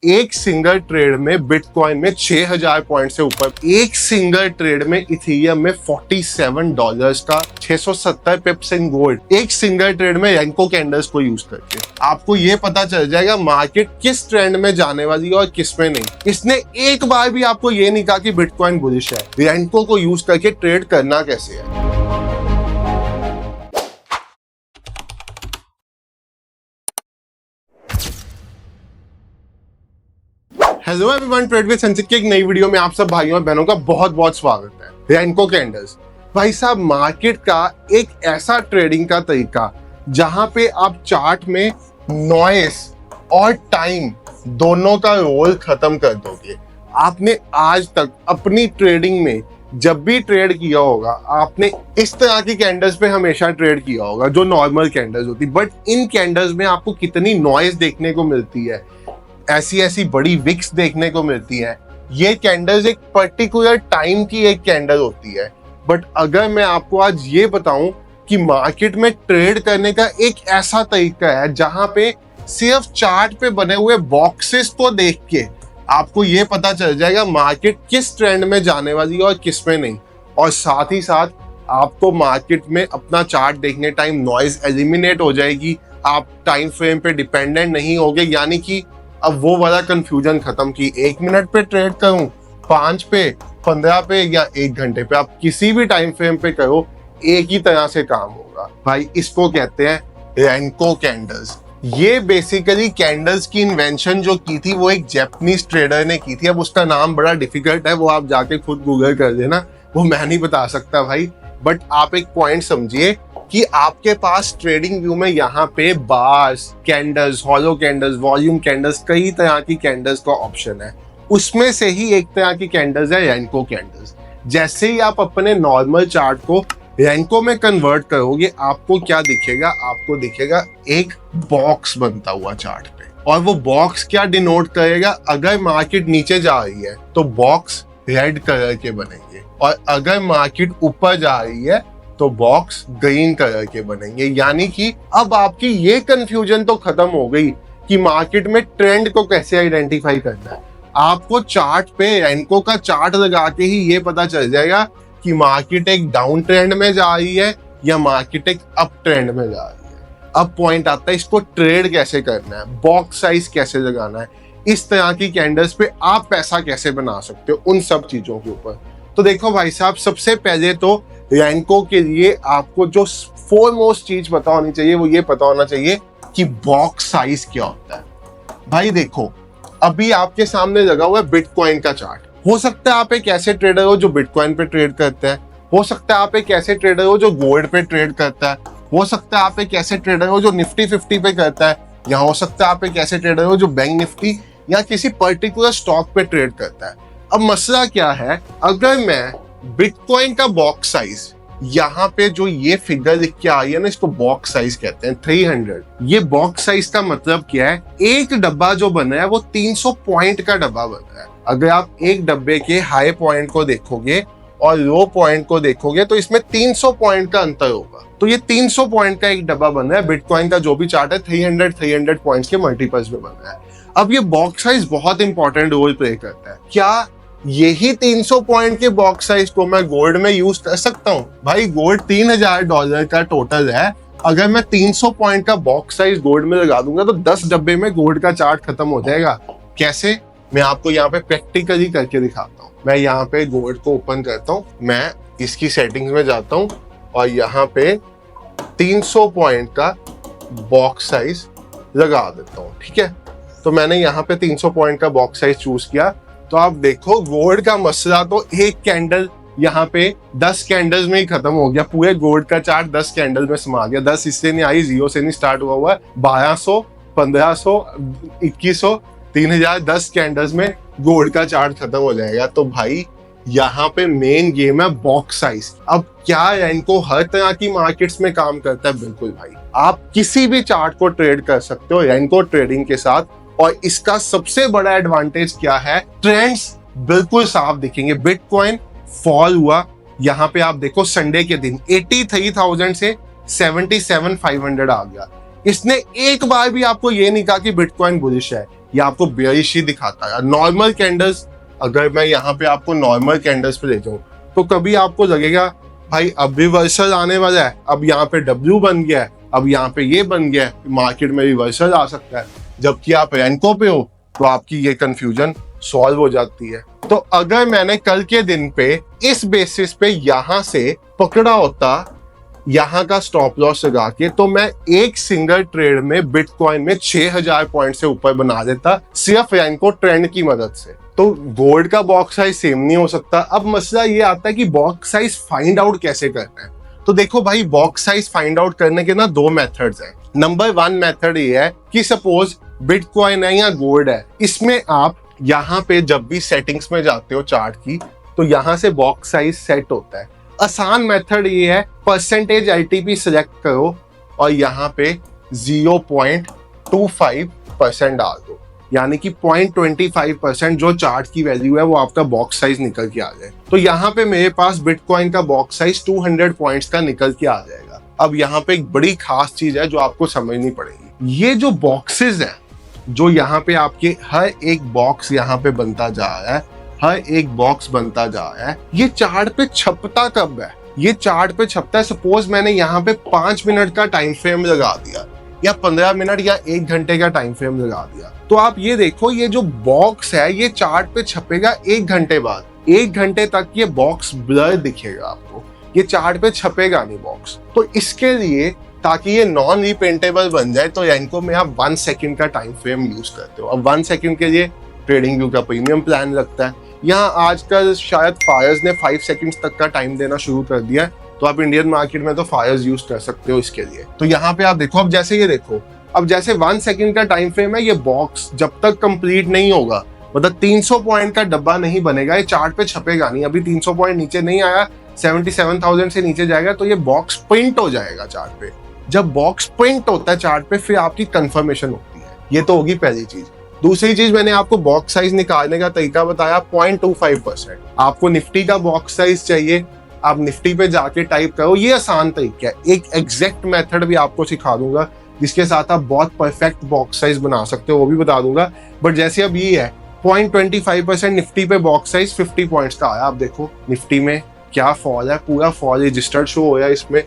एक single trade में bitcoin में 6000 पॉइंट से ऊपर, एक सिंगल ट्रेड में इथेरियम में $47 का 670 पिप्स इन गोल्ड, एक सिंगल ट्रेड में रेनको कैंडल्स को यूज करके आपको ये पता चल जाएगा मार्केट किस ट्रेंड में जाने वाली है और किस में नहीं। इसने एक बार भी आपको ये नहीं कहा कि बिटकॉइन बुलिश है। रेनको को यूज करके ट्रेड करना कैसे है। हेलो एवरीवन, ट्रेड विद संचित की एक नई वीडियो में आप सब भाइयों और बहनों का बहुत बहुत स्वागत है। रेनको कैंडल्स भाई साहब मार्केट का एक ऐसा ट्रेडिंग का तरीका जहां पे आप चार्ट में नॉइस और टाइम दोनों का रोल खत्म कर दोगे। आपने आज तक अपनी ट्रेडिंग में जब भी ट्रेड किया होगा आपने इस तरह की कैंडल्स पे हमेशा ट्रेड किया होगा जो नॉर्मल कैंडल्स होती, बट इन कैंडल्स में आपको कितनी नॉइस देखने को मिलती है, ऐसी बड़ी विक्स देखने को मिलती है। ये कैंडल्स एक पर्टिकुलर टाइम की एक कैंडल होती है। बट अगर मैं आपको आज ये बताऊं कि मार्केट में ट्रेड करने का एक ऐसा तरीका है जहां पे सिर्फ चार्ट पे बने हुए बॉक्सेस को देख के आपको ये पता चल जाएगा मार्केट किस ट्रेंड में जाने वाली है और किस में नहीं, और साथ ही साथ आपको मार्केट में अपना चार्ट देखने टाइम नॉइज एलिमिनेट हो जाएगी। आप टाइम फ्रेम पे डिपेंडेंट नहीं होगे, यानी कि अब वो वाला कंफ्यूजन खत्म कि 1 मिनट पे ट्रेड करूं, 5 पे, 15 पे या 1 घंटे पे, आप किसी भी टाइम फ्रेम पे करो एक ही तरह से काम होगा। भाई इसको कहते हैं रेनको कैंडल्स। ये बेसिकली कैंडल्स की इन्वेंशन जो की थी वो एक जापानीज ट्रेडर ने की थी। अब उसका नाम बड़ा डिफिकल्ट है, वो आप जाके खुद गूगल कर लेना, वो मैं नहीं बता सकता भाई। बट आप एक पॉइंट समझिए कि आपके पास ट्रेडिंग व्यू में यहाँ पे bars, candles, hollow candles, volume candles, कई तरह की कैंडल्स का ऑप्शन है। उसमें से ही एक तरह की कैंडल्स है रेनको कैंडल्स। जैसे ही आप अपने नॉर्मल चार्ट को रेनको में कन्वर्ट करोगे आपको क्या दिखेगा, आपको दिखेगा एक बॉक्स बनता हुआ चार्ट पे, और वो बॉक्स क्या डिनोट करेगा, अगर मार्केट नीचे जा रही है तो बॉक्स रेड कलर के बनेंगे, और अगर मार्केट ऊपर जा रही है तो बॉक्स ग्रीन कलर के बनेंगे। यानी कि अब आपकी ये कंफ्यूजन तो खत्म हो गई कि मार्केट में ट्रेंड को कैसे आइडेंटिफाई करना है। आपको चार्ट पे रेनको का चार्ट लगा के ही ये पता चल जाएगा कि मार्केट एक डाउन ट्रेंड में जा रही है या मार्केट एक अप ट्रेंड में जा रही है। अब पॉइंट आता है इसको ट्रेड कैसे करना है, बॉक्स साइज कैसे लगाना है, इस तरह की कैंडल्स पे आप पैसा कैसे बना सकते हो, उन सब चीजों के ऊपर। तो देखो भाई साहब, सबसे पहले तो रेनको के लिए आपको जो फोरमोस्ट चीज पता होनी चाहिए वो ये पता होना चाहिए कि बॉक्स साइज क्या होता है। भाई देखो, अभी आपके सामने लगा हुआ है बिटकॉइन का चार्ट। हो सकता है आप एक ऐसे ट्रेडर हो जो बिटकॉइन पे ट्रेड करता है, हो सकता है आप एक ऐसे ट्रेडर हो जो गोल्ड पे ट्रेड करता है, हो सकता है आप एक ऐसे ट्रेडर हो जो निफ्टी 50 पे करता है, या हो सकता है आप एक ऐसे ट्रेडर हो जो बैंक निफ्टी या किसी पर्टिकुलर स्टॉक पे ट्रेड करता है। अब मसला क्या है, अगर मैं बिटकॉइन का बॉक्स साइज, यहाँ पे जो ये फिगर लिख के आई है ना, इसको बॉक्स साइज कहते हैं 300। ये बॉक्स साइज का मतलब क्या है, एक डब्बा जो बना है वो 300 पॉइंट का डब्बा बना है। अगर आप एक डब्बे के हाई पॉइंट को देखोगे और लो पॉइंट को देखोगे तो इसमें 300 पॉइंट का अंतर होगा। तो ये 300 पॉइंट का एक डब्बा बना है। बिटकॉइन का जो भी चार्ट है 300 पॉइंट्स के मल्टीपल्स में बना है। अब ये बॉक्स साइज बहुत इंपॉर्टेंट रोल प्ले करता है। क्या यही 300 पॉइंट के बॉक्स साइज को मैं गोल्ड में यूज कर सकता हूँ? भाई गोल्ड $3000 का टोटल है। अगर मैं 300 पॉइंट का बॉक्स साइज गोल्ड में लगा दूंगा तो 10 डब्बे में गोल्ड का चार्ट खत्म हो जाएगा। कैसे, मैं आपको यहाँ पे प्रैक्टिकली करके दिखाता हूँ। मैं यहाँ पे गोल्ड को ओपन करता हूँ, मैं इसकी सेटिंग्स में जाता हूँ और यहाँ पे 300 पॉइंट का बॉक्स साइज लगा देता हूँ। ठीक है, तो मैंने यहाँ पे 300 पॉइंट का बॉक्स साइज चूज किया। तो आप देखो गोल्ड का मसला तो एक कैंडल यहाँ पे 10 कैंडल्स में ही खत्म हो गया। पूरे गोल्ड का चार्ट 10 कैंडल में समा गया। 10 इससे नहीं आई, 0 से नहीं स्टार्ट हुआ है। 1200, 1500, 2100, 3000, 10 कैंडल्स में गोल्ड का चार्ट खत्म हो जाएगा। तो भाई यहाँ पे मेन गेम है बॉक्स साइज। अब क्या रेनको हर तरह की मार्केट्स में काम करता है? बिल्कुल भाई, आप किसी भी चार्ट को ट्रेड कर सकते हो रेनको ट्रेडिंग के साथ। और इसका सबसे बड़ा एडवांटेज क्या है, ट्रेंड्स बिल्कुल साफ दिखेंगे। बिटकॉइन फॉल हुआ, यहाँ पे आप देखो संडे के दिन 83,000 से 77,500 आ गया। इसने एक बार भी आपको ये नहीं कहा कि बिटकॉइन बुलिश है। ये आपको बेयरिश ही दिखाता है। नॉर्मल कैंडल्स, अगर मैं यहाँ पे आपको नॉर्मल कैंडल्स पे ले जाऊँ तो कभी आपको लगेगा भाई अब रिवर्सल आने वाला है, अब यहाँ पे डब्ल्यू बन गया है, अब यहाँ पे ये बन गया है, मार्केट में रिवर्सल आ सकता है। जबकि आप रेनको पे हो तो आपकी ये कंफ्यूजन सॉल्व हो जाती है। तो अगर मैंने कल के दिन पे इस बेसिस पे यहाँ से पकड़ा होता, यहाँ का स्टॉप लॉस लगा के, तो मैं एक सिंगल ट्रेड में बिटकॉइन में 6000 पॉइंट से ऊपर बना देता सिर्फ रेनको ट्रेंड की मदद से। तो गोल्ड का बॉक्स साइज सेम नहीं हो सकता। अब मसला ये आता है कि बॉक्स साइज फाइंड आउट कैसे करना है। तो देखो भाई, बॉक्स साइज फाइंड आउट करने के ना दो मेथड्स हैं। नंबर 1 मेथड ये है कि सपोज बिटकॉइन है या गोल्ड है, इसमें आप यहाँ पे जब भी सेटिंग्स में जाते हो चार्ट की, तो यहाँ से बॉक्स साइज सेट होता है। आसान मेथड ये है, परसेंटेज एलटीपी सिलेक्ट करो और यहाँ पे 0.25% डाल दो, यानी कि 0.25% जो चार्ट की वैल्यू है वो आपका बॉक्स साइज निकल के आ जाए। तो यहाँ पे मेरे पास बिटकॉइन का बॉक्स साइज 200 पॉइंट्स का निकल के आ जाएगा। अब यहाँ पे एक बड़ी खास चीज है जो आपको समझनी पड़ेगी। ये जो बॉक्सेस है, जो यहाँ पे आपके हर एक बॉक्स यहाँ पे बनता जा रहा है, हर एक बॉक्स बनता जा रहा है, ये चार्ट पे छपता कब है? ये चार्ट पे छपता है, सपोज मैंने यहाँ पे 5 मिनट का टाइम फ्रेम लगा दिया या 15 मिनट या 1 घंटे का टाइम फ्रेम लगा दिया, तो आप ये देखो ये जो बॉक्स है ये चार्ट पे छपेगा 1 घंटे बाद। 1 घंटे तक ये बॉक्स ब्लर दिखेगा आपको, ये चार्ट पे छपेगा नहीं बॉक्स। तो इसके लिए, ताकि ये नॉन रिपेंटेबल बन जाए, तो रेनको में आप 1 सेकंड का टाइम फ्रेम यूज करते हो। अब 1 सेकंड के लिए ट्रेडिंग व्यू का प्रीमियम प्लान लगता है। यहाँ आजकल शायद फायर्स ने 5 सेकंड्स तक का टाइम देना शुरू कर दिया है, तो आप इंडियन मार्केट में तो फायर्स यूज कर सकते हो इसके लिए। तो यहाँ पे आप देखो, अब जैसे ये देखो, अब जैसे 1 सेकंड का टाइम फ्रेम है, ये बॉक्स जब तक कंप्लीट नहीं होगा, मतलब 300 पॉइंट का डब्बा नहीं बनेगा, ये चार्ट पे छपेगा नहीं। अभी 300 पॉइंट नीचे नहीं आया, 77,000 से नीचे जाएगा तो ये बॉक्स प्रिंट हो जाएगा चार्ट पे। जब बॉक्स प्रिंट होता है चार्ट पे, फिर आपकी कंफर्मेशन होती है। ये तो होगी पहली चीज। दूसरी चीज, मैंने आपको बॉक्स साइज निकालने का तरीका बताया, 0.25%। आपको निफ्टी का बॉक्स साइज चाहिए, आप निफ्टी पे जाके टाइप करो, ये आसान तरीका है। एक एग्जैक्ट मेथड भी आपको सिखा दूंगा जिसके साथ आप बहुत परफेक्ट बॉक्स साइज बना सकते हो, वो भी बता दूंगा। बट जैसे अब ये है 0.25% निफ्टी पे बॉक्स साइज 50 पॉइंट्स का आया। आप देखो निफ्टी में क्या फॉल है, पूरा फॉल रजिस्टर्ड शो हो रहा है इसमें।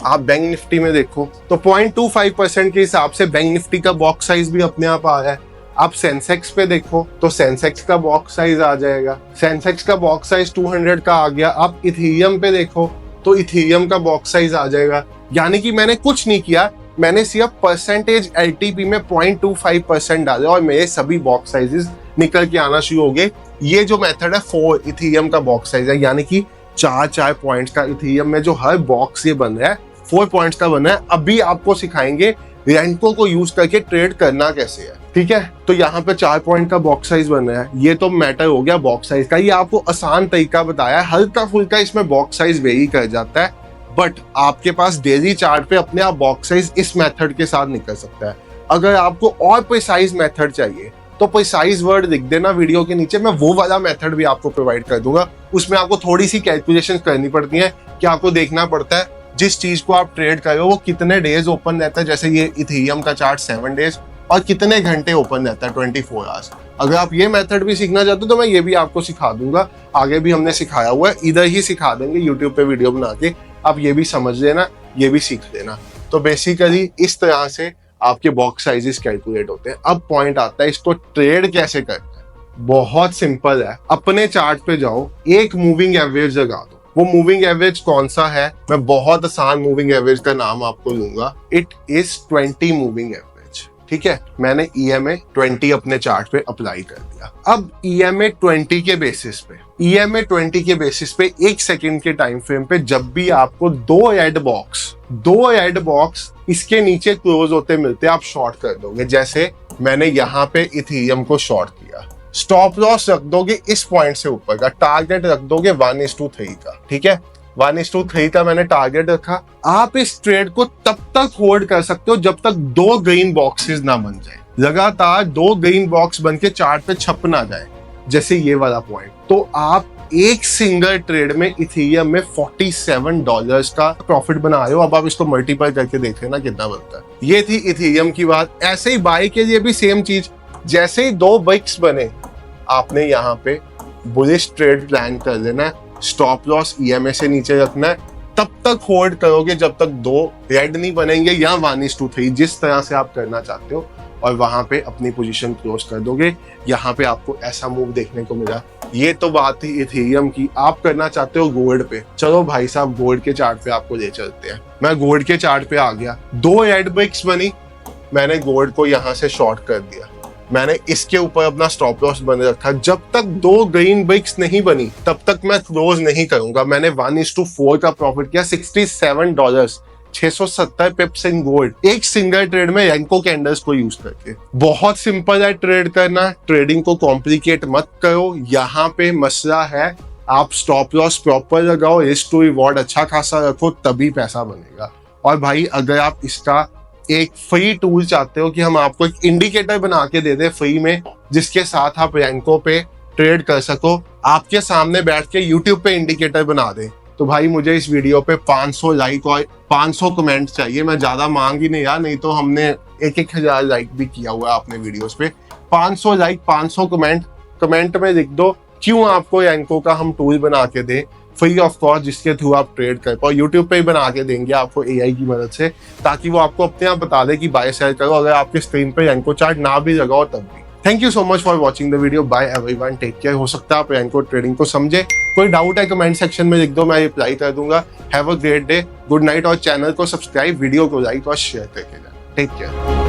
आप बैंक निफ्टी में देखो तो 0.25% के हिसाब से बैंक निफ्टी का बॉक्स साइज भी अपने आप आ रहा है। आप सेंसेक्स पे देखो तो सेंसेक्स का बॉक्स साइज आ जाएगा, सेंसेक्स का बॉक्स साइज 200 का आ गया। आप इथेरियम पे देखो तो इथेरियम का बॉक्स साइज आ जाएगा। यानी कि मैंने कुछ नहीं किया, मैंने सिर्फ परसेंटेज एलटीपी में 0.25% डाला और मेरे सभी बॉक्स साइजेस निकल के आना शुरू हो गए। ये जो मेथड है 4 इथेरियम का बॉक्स साइज है, यानी कि 4 पॉइंट्स का इथेरियम में जो हर बॉक्स ये बन रहा है 4 पॉइंट्स का बना है। अभी आपको सिखाएंगे रेनको को यूज करके ट्रेड करना कैसे है, ठीक है। तो यहाँ पे 4 पॉइंट का बॉक्स साइज बन रहा है, ये तो मैटर हो गया बॉक्स साइज का। ये आपको आसान तरीका बताया, हल्का फुल्का इसमें बॉक्स साइज वेरी कर जाता है, बट आपके पास डेली चार्ट पे अपने आप बॉक्स साइज इस मेथड के साथ निकल सकता है। अगर आपको और प्रिसाइज मेथड चाहिए तो प्रिसाइज वर्ड लिख देना वीडियो के नीचे, मैं वो वाला मेथड भी आपको प्रोवाइड कर दूंगा। उसमें आपको थोड़ी सी कैलकुलेशन करनी पड़ती है कि आपको देखना पड़ता है जिस चीज को आप ट्रेड कर रहे हो वो कितने डेज ओपन रहता है। जैसे ये इथेरियम का चार्ट 7 डेज और कितने घंटे ओपन रहता है 24 आवर्स। अगर आप ये मेथड भी सीखना चाहते हो तो मैं ये भी आपको सिखा दूंगा, आगे भी हमने सिखाया हुआ है, इधर ही सिखा देंगे यूट्यूब पे वीडियो बना के, आप ये भी समझ लेना, ये भी सीख लेना। तो बेसिकली इस तरह से आपके बॉक्स साइजेस कैलकुलेट होते हैं। अब पॉइंट आता है इसको ट्रेड कैसे करना है। बहुत सिंपल है, अपने चार्ट पे जाओ, एक मूविंग एवरेज लगा दो। वो मूविंग एवरेज कौन सा है, मैं बहुत आसान मूविंग एवरेज का नाम आपको लूंगा, इट इज 20 मूविंग एवरेज, ठीक है। मैंने EMA 20 अपने चार्ट पे अप्लाई कर दिया। अब EMA 20 के बेसिस पे 1 सेकंड के टाइम फ्रेम पे जब भी आपको दो रेड बॉक्स इसके नीचे क्लोज होते मिलते हैं, आप शॉर्ट कर दोगे। जैसे मैंने यहाँ पे इथेरियम को शॉर्ट किया, स्टॉप लॉस रख दोगे इस पॉइंट से ऊपर का, टारगेट रख दोगे 1:3 का, ठीक है। 1:3 का मैंने टारगेट रखा। आप इस ट्रेड को तब तक होल्ड कर सकते हो जब तक 2 ग्रीन बॉक्सेस ना बन जाए, लगातार 2 ग्रीन बॉक्स बन के चार्ट पे छप ना जाए, जैसे ये वाला पॉइंट। तो आप एक सिंगल ट्रेड में इथेरियम में $47 का प्रॉफिट बना रहे हो। अब आप इसको मल्टीप्लाई करके देख लेना कितना बनता है। ये थी इथेरियम की बात। ऐसे ही बाय के लिए भी सेम चीज, जैसे ही 2 विक्स बने, आपने यहाँ पे बुलिश ट्रेड प्लान कर लेना है, स्टॉप लॉस EMA से नीचे रखना है, तब तक होल्ड करोगे जब तक 2 रेड नहीं बनेंगे या 1:3, जिस तरह से आप करना चाहते हो, और वहां पे अपनी पोजीशन क्लोज कर दोगे। यहाँ पे आपको ऐसा मूव देखने को मिला। ये तो बात ही इथेरियम की। आप करना चाहते हो गोल्ड पे, चलो भाई साहब गोल्ड के चार्ट पे आपको ले चलते हैं। मैं गोल्ड के चार्ट पे आ गया, 2 रेड विक्स बनी, मैंने गोल्ड को यहाँ से शॉर्ट कर दिया। मैंने इसके ऊपर अपना स्टॉप लॉस बन रखा। जब तक 2 ग्रीन विक्स नहीं बनी तब तक मैं क्लोज नहीं करूंगा। मैंने 1:4 का प्रॉफिट किया, $67, 670 पिप्स इन गोल्ड, एक सिंगल ट्रेड में रेंको कैंडल्स को यूज करके। बहुत सिंपल है ट्रेड करना, ट्रेडिंग को कॉम्प्लिकेट मत करो। यहाँ पे मसला है आप स्टॉप लॉस प्रॉपर लगाओ, रिस्क टू रिवॉर्ड अच्छा खासा रखो, तभी पैसा बनेगा। और भाई अगर आप इसका एक फ्री टूल चाहते हो कि हम आपको एक इंडिकेटर बना के दे दे फ्री में, जिसके साथ आप रेंको पे ट्रेड कर सको, आपके सामने बैठ के यूट्यूब पे इंडिकेटर बना दे, तो भाई मुझे इस वीडियो पे 500 लाइक और 500 कमेंट चाहिए। मैं ज्यादा मांग ही नहीं यार, नहीं तो हमने 1,000 लाइक भी किया हुआ है अपने वीडियोस पे। 500 लाइक, 500 कमेंट में लिख दो क्यों आपको रेंको का हम टूल बना के दें फ्री ऑफ कॉस्ट, जिसके थ्रू आप ट्रेड कर पाओ। यूट्यूब पे ही बना के देंगे आपको AI की मदद से, ताकि वो आपको अपने आप बता दे कि बाय सेल करो, अगर आपके स्क्रीन पे रेंको चार्ट ना भी लगाओ तब भी। Thank you so much for watching the video. Bye everyone, take care. हो सकता है आप रेंको ट्रेडिंग को समझे, कोई डाउट है कमेंट सेक्शन में लिख दो, मैं रिप्लाई कर दूंगा। Have a great day, good night, और चैनल को सब्सक्राइब, वीडियो को लाइक और शेयर करके जाए। Take care.